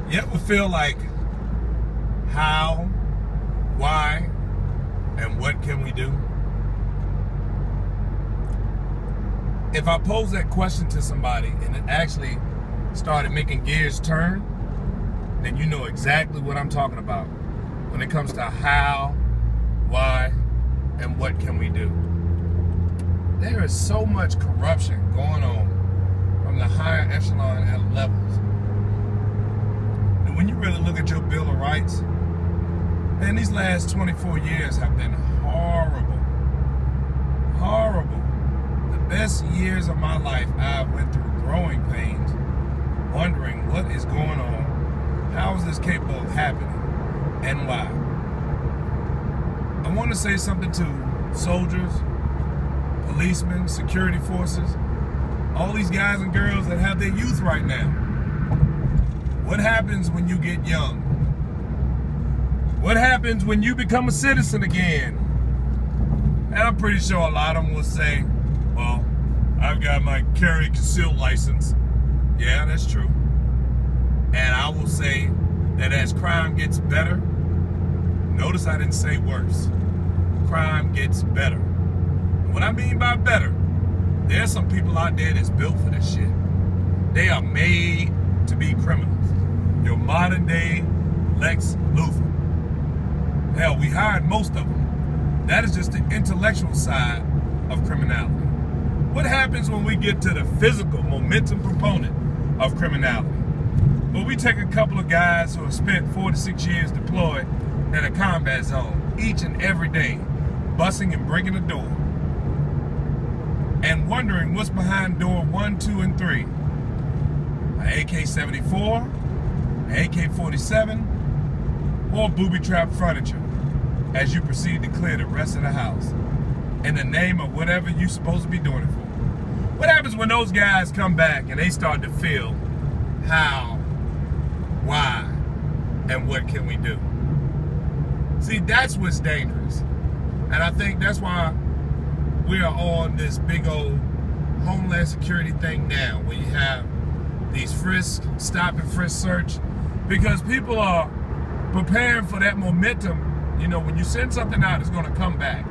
You ever feel like how, why, and what can we do? If I pose that question to somebody and it actually started making gears turn, then you know exactly what I'm talking about when it comes to how, why, and what can we do. There is so much corruption going on from the higher echelon levels. And when you really look at your Bill of Rights, man, these last 24 years have been horrible. Horrible. The best years of my life, I went through growing pains, wondering what is going on, how is this capable of happening, and why. I want to say something to soldiers, policemen, security forces, all these guys and girls that have their youth right now. What happens when you get young? What happens when you become a citizen again? And I'm pretty sure a lot of them will say, well, I've got my carry concealed license. Yeah, that's true. And I will say that as crime gets better, notice I didn't say worse. Crime gets better. What I mean by better, there's some people out there that's built for this shit. They are made to be criminals. Your modern day Lex Luthor. Hell, we hired most of them. That is just the intellectual side of criminality. What happens when we get to the physical momentum proponent of criminality? Well, we take a couple of guys who have spent 4 to 6 years deployed in a combat zone each and every day, busting and breaking a door, and wondering what's behind door 1, 2, and 3. An AK-74, an AK-47, or booby-trap furniture as you proceed to clear the rest of the house in the name of whatever you're supposed to be doing it for. What happens when those guys come back and they start to feel how, why, and what can we do? See, that's what's dangerous. And I think that's why we are on this big old Homeland Security thing now, where you have these frisk, stop and frisk search, because people are preparing for that momentum. You know, when you send something out, it's going to come back.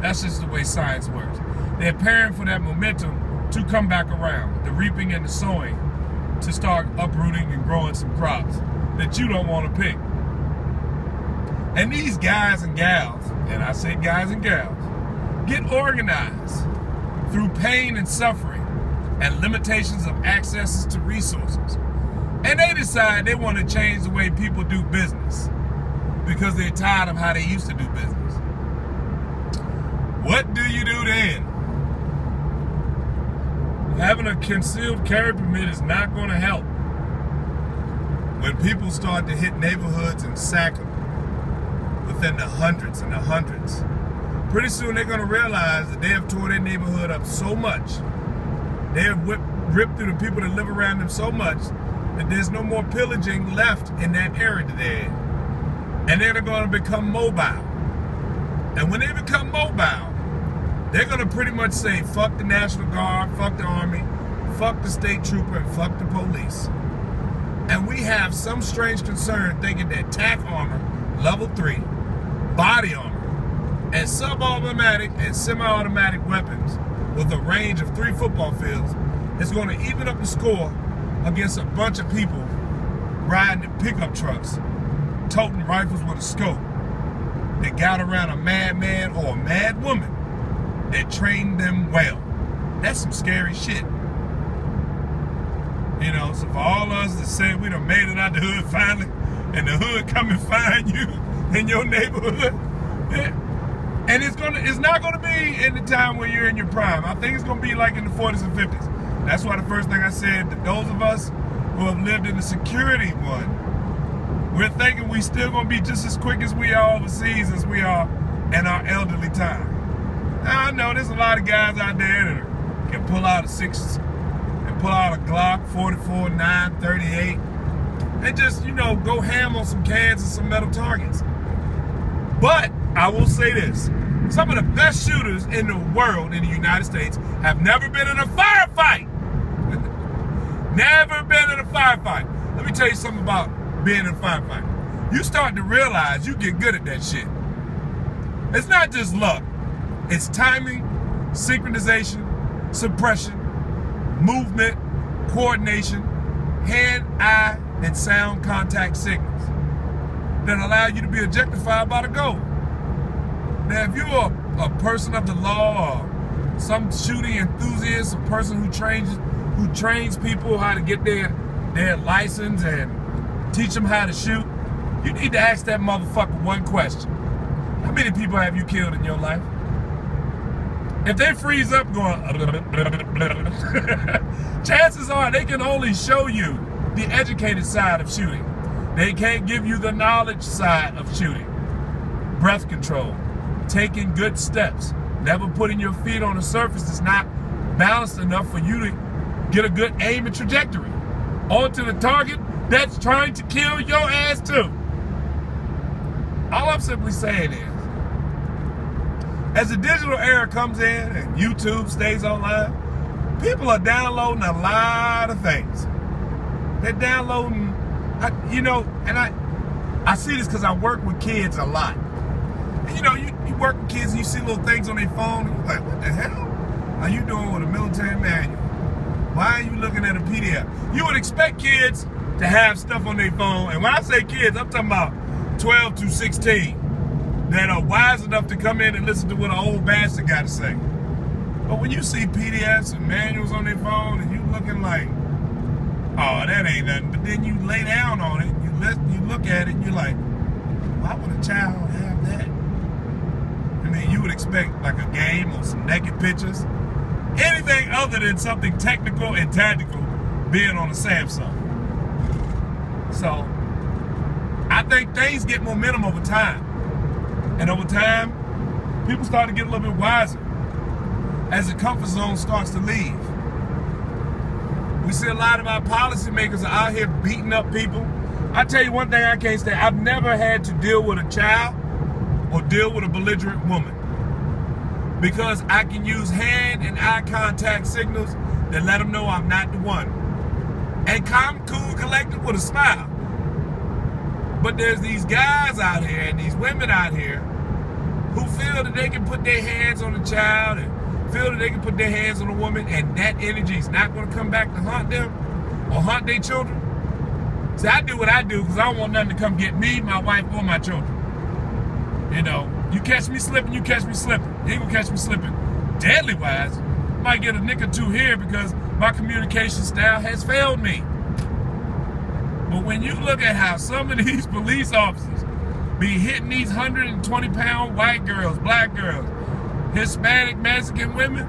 That's just the way science works. They're preparing for that momentum to come back around, the reaping and the sowing, to start uprooting and growing some crops that you don't want to pick. And these guys and gals, and I say guys and gals, get organized through pain and suffering and limitations of access to resources. And they decide they want to change the way people do business because they're tired of how they used to do business. What do you do then? Having a concealed carry permit is not going to help when people start to hit neighborhoods and sack them within the hundreds and the hundreds. Pretty soon they're going to realize that they have torn their neighborhood up so much, they have ripped through the people that live around them so much, that there's no more pillaging left in that area that they're in. And they're going to become mobile. And when they become mobile, they're going to pretty much say, fuck the National Guard, fuck the Army, fuck the state trooper, and fuck the police. And we have some strange concern thinking that TAC armor, level 3, body armor, and sub-automatic and semi-automatic weapons with a range of 3 football fields is going to even up the score against a bunch of people riding in pickup trucks, toting rifles with a scope, that got around a madman or a mad woman that trained them well. That's some scary shit. You know, so for all of us that say we done made it out the hood finally, and the hood come and find you in your neighborhood, and it's not gonna be in the time where you're in your prime. I think it's gonna be like in the 40s and 50s. That's why the first thing I said, that those of us who have lived in the security one, we're thinking we still gonna be just as quick as we are overseas as we are in our elderly time. Now I know there's a lot of guys out there that can pull out a 6 and pull out a Glock 44, 9, 38, and just, you know, go ham on some cans and some metal targets. But I will say this, some of the best shooters in the world in the United States have never been in a firefight. Never been in a firefight. Let me tell you something about being in a firefight. You start to realize you get good at that shit. It's not just luck. It's timing, synchronization, suppression, movement, coordination, hand, eye, and sound contact signals that allow you to be objectified by the goal. Now, if you're a person of the law or some shooting enthusiast, a person who trains people how to get their license and teach them how to shoot, you need to ask that motherfucker one question. How many people have you killed in your life? If they freeze up going, chances are they can only show you the educated side of shooting. They can't give you the knowledge side of shooting. Breath control, taking good steps, never putting your feet on a surface that's not balanced enough for you to get a good aim and trajectory onto the target that's trying to kill your ass too. All I'm simply saying is, as the digital era comes in and YouTube stays online, people are downloading a lot of things. They're downloading, and I see this because I work with kids a lot. And, you work with kids and you see little things on their phone and you're like, what the hell are you doing with a military manual? Why are you looking at a PDF? You would expect kids to have stuff on their phone, and when I say kids, I'm talking about 12 to 16. That are wise enough to come in and listen to what an old bastard got to say. But when you see PDFs and manuals on their phone and you looking like, oh, that ain't nothing. But then you lay down on it, you look at it, and you're like, why would a child have that? I mean, you would expect like a game or some naked pictures. Anything other than something technical and tactical being on a Samsung. So, I think things get momentum over time. And over time, people start to get a little bit wiser as the comfort zone starts to leave. We see a lot of our policymakers are out here beating up people. I tell you one thing I can't say, I've never had to deal with a child or deal with a belligerent woman, because I can use hand and eye contact signals that let them know I'm not the one. And calm, cool, collected with a smile. But there's these guys out here and these women out here who feel that they can put their hands on a child and feel that they can put their hands on a woman, and that energy is not going to come back to haunt them or haunt their children. See, I do what I do because I don't want nothing to come get me, my wife, or my children. You catch me slipping, you catch me slipping. You ain't going to catch me slipping deadly wise. Might get a nick or two here because my communication style has failed me. But when you look at how some of these police officers be hitting these 120-pound white girls, black girls, Hispanic, Mexican women,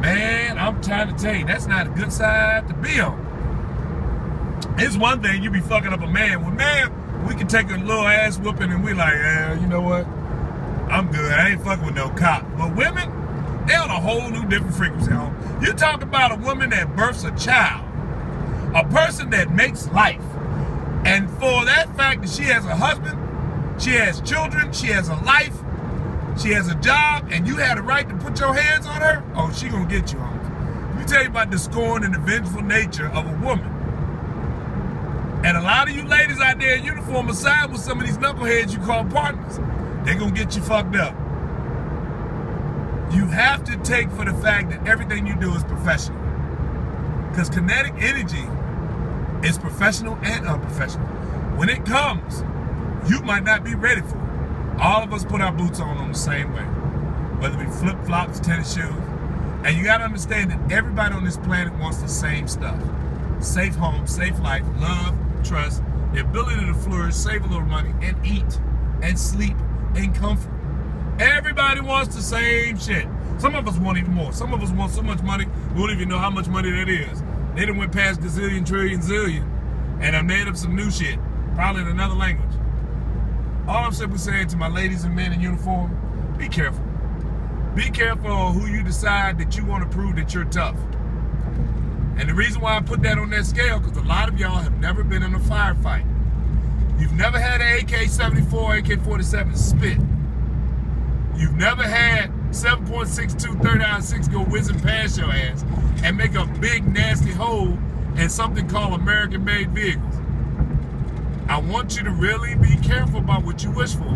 man, I'm trying to tell you, that's not a good side to be on. It's one thing you be fucking up a man. Well, man, we can take a little ass whooping and we like, you know what? I'm good. I ain't fucking with no cop. But women, they're on a whole new different frequency. You talk about a woman that births a child, a person that makes life, and for that fact that she has a husband, she has children, she has a life, she has a job, and you had a right to put your hands on her, oh, she gonna get you home. Let me tell you about the scorn and the vengeful nature of a woman. And a lot of you ladies out there in uniform are side with some of these knuckleheads you call partners. They're gonna get you fucked up. You have to take for the fact that everything you do is professional. Because kinetic energy is professional and unprofessional. When it comes, you might not be ready for it. All of us put our boots on the same way. Whether it be flip-flops, tennis shoes. And you gotta understand that everybody on this planet wants the same stuff. Safe home, safe life, love, trust, the ability to flourish, save a little money, and eat, and sleep, and comfort. Everybody wants the same shit. Some of us want even more. Some of us want so much money, we don't even know how much money that is. They done went past gazillion, trillion, zillion, and I made up some new shit, probably in another language. All I'm simply saying to my ladies and men in uniform, be careful. Be careful on who you decide that you want to prove that you're tough. And the reason why I put that on that scale, because a lot of y'all have never been in a firefight. You've never had an AK-74, AK-47 spit. You've never had 7.62 30-06 go whizzing past your ass and make a big nasty hole in something called American-made vehicles. I want you to really be careful about what you wish for,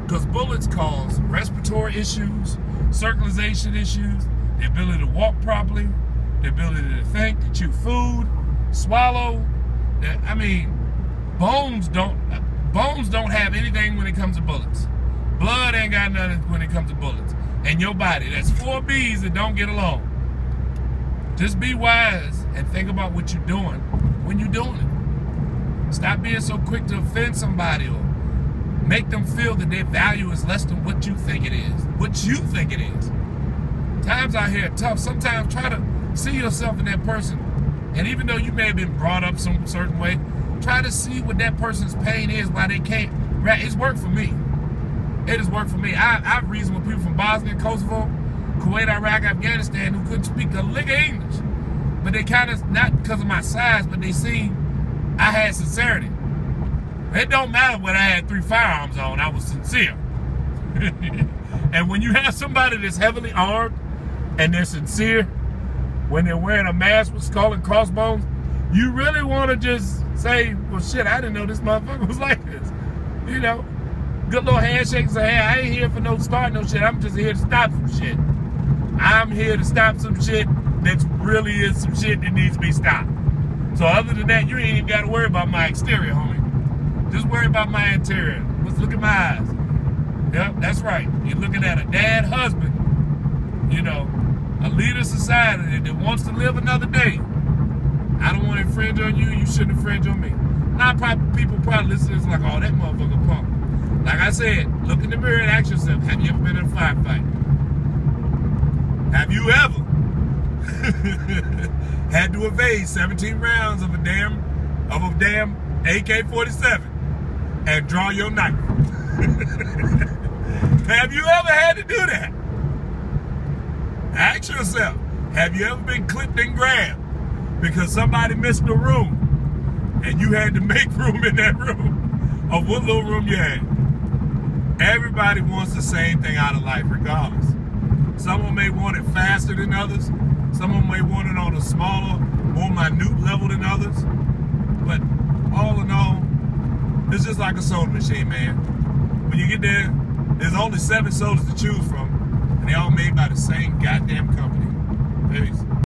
because bullets cause respiratory issues, circulation issues, the ability to walk properly, the ability to think, to chew food, swallow. I mean, bones don't have anything when it comes to bullets. Blood ain't got nothing when it comes to bullets. And your body, that's 4 B's that don't get along. Just be wise and think about what you're doing when you're doing it. Stop being so quick to offend somebody or make them feel that their value is less than what you think it is. What you think it is. Times out here are tough. Sometimes try to see yourself in that person. And even though you may have been brought up some certain way, try to see what that person's pain is, why they can't. It's worked for me. It has worked for me. I've reasoned with people from Bosnia, Kosovo, Kuwait, Iraq, Afghanistan who couldn't speak a lick of English. But they kind of, not because of my size, but they seen I had sincerity. It don't matter whether I had 3 firearms on, I was sincere. And when you have somebody that's heavily armed and they're sincere, when they're wearing a mask with skull and crossbones, you really want to just say, well, shit, I didn't know this motherfucker was like this. You know, good little handshake and say, hey, I ain't here for no start, no shit. I'm just here to stop some shit. I'm here to stop some shit that really is some shit that needs to be stopped. So other than that, you ain't even got to worry about my exterior, homie. Just worry about my interior. Let's look at my eyes. Yep, that's right. You're looking at a dad husband, you know, a leader of society that wants to live another day. I don't want to infringe on you. You shouldn't infringe on me. Now, people probably listen to this like, oh, that motherfucker punk. Like I said, look in the mirror and ask yourself, have you ever been in a firefight? Have you ever had to evade 17 rounds of a damn AK-47 and draw your knife? Have you ever had to do that? Ask yourself, have you ever been clipped and grabbed because somebody missed the room and you had to make room in that room of what little room you had? Everybody wants the same thing out of life regardless. Someone may want it faster than others. Someone may want it on a smaller, more minute level than others. But all in all, it's just like a soda machine, man. When you get there, there's only 7 sodas to choose from, and they all made by the same goddamn company. Peace.